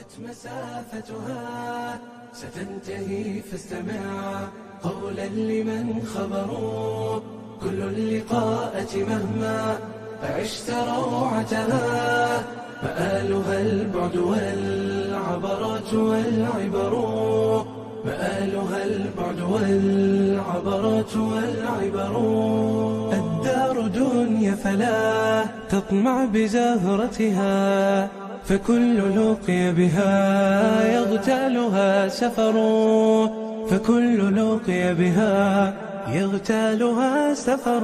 طالت مسافتها ستنتهي فاستمع قولا لمن خبروا كل اللقاءة مهما عشت روعتها مآلها البعد والعبرات والعبر مآلها البعد والعبرات والعبر الدار دنيا فلا تطمع بزهرتها فكل لقي بها يغتالها سفر فكل لقي بها يغتالها سفر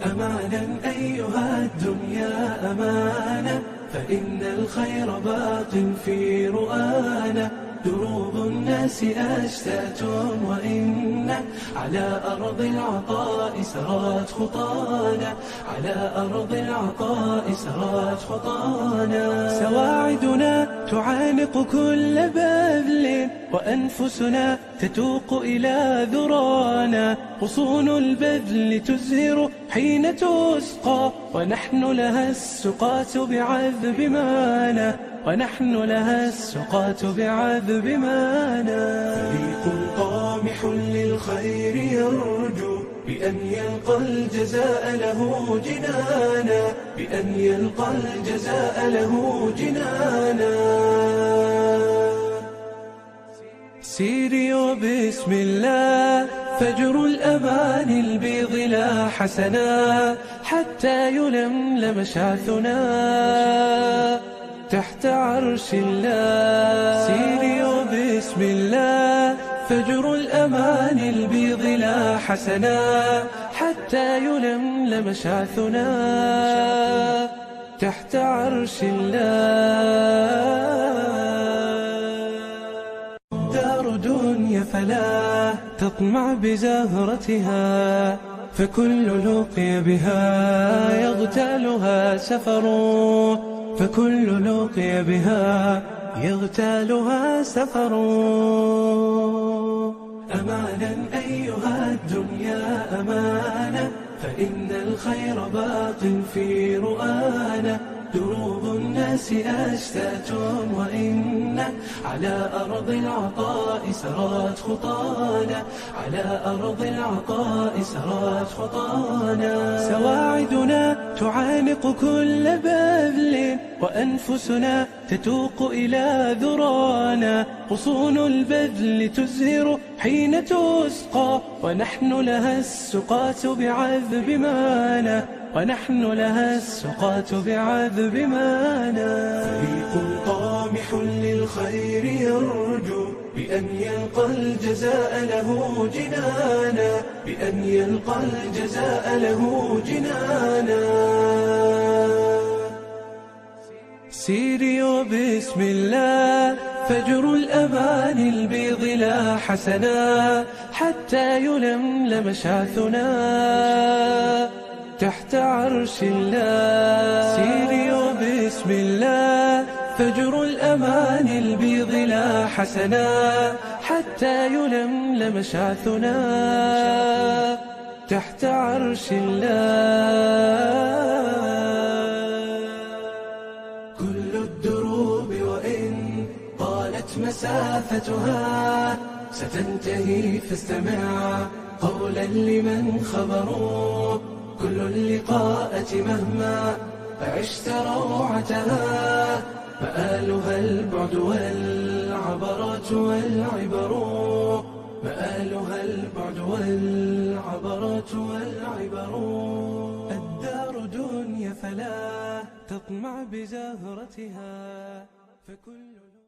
أمانا أيها الدنيا أمانا فإن الخير باق في رؤانا دروب الناس أشتات وإن على أرض العطاء سرت خطانا على أرض العطاء سرت خطانا سواعدنا تعانق كل بذل وأنفسنا تتوق إلى ذرانا غصون البذل تزهر حين تسقى ونحن لها السقاة بعذب مانا ونحن لها السقاة بعذب مانا فريق طامح للخير يرجو بأن يلقى الجزاء له جنانا بأن يلقى الجزاء له جنانا سيري وبسم الله فجر الأمان البيض لا حسنا حتى يلملم شعثنا تحت عرش الله سيري وبسم الله فجر الأمان البيض لا حسنا حتى يلملم شعثنا تحت عرش الله دار دنيا فلا تطمع بزهرتها فكل لقي بها يغتالها سفر فكل لقي بها يغتالها سفر أمانا أيها الدنيا أمانا فإن الخير باق في رؤانا دروب الناس أشتات وإن على أرض العطاء سرت خطانا على أرض العطاء سرت خطانا سواعدنا تعانق كل بذل وأنفسنا تتوق إلى ذرانا غصون البذل تزهر حين تسقى ونحن لها السقاة بعذب مانا ونحن لها السقاة بعذب مانا فريق طامح للخير يرجو بأن يلقى الجزاء له جنانا بأن يلقى الجزاء له جنانا سيري وبسم الله فجر الأمان البيض لا حسنا حتى يلملم شعثنا تحت عرش الله سيري وبسم الله فجر الأمان البيض لا حسنا حتى يلملم شعثنا تحت عرش الله كل الدروب وإن طالت مسافتها ستنتهي فاستمع قولا لمن خبروا كل اللقاءة مهما عشت روعتها مآلها البعد والعبرات والعبر مآلها البعد والعبرات والعبر الدار دنيا فلا تطمع بزهرتها فكل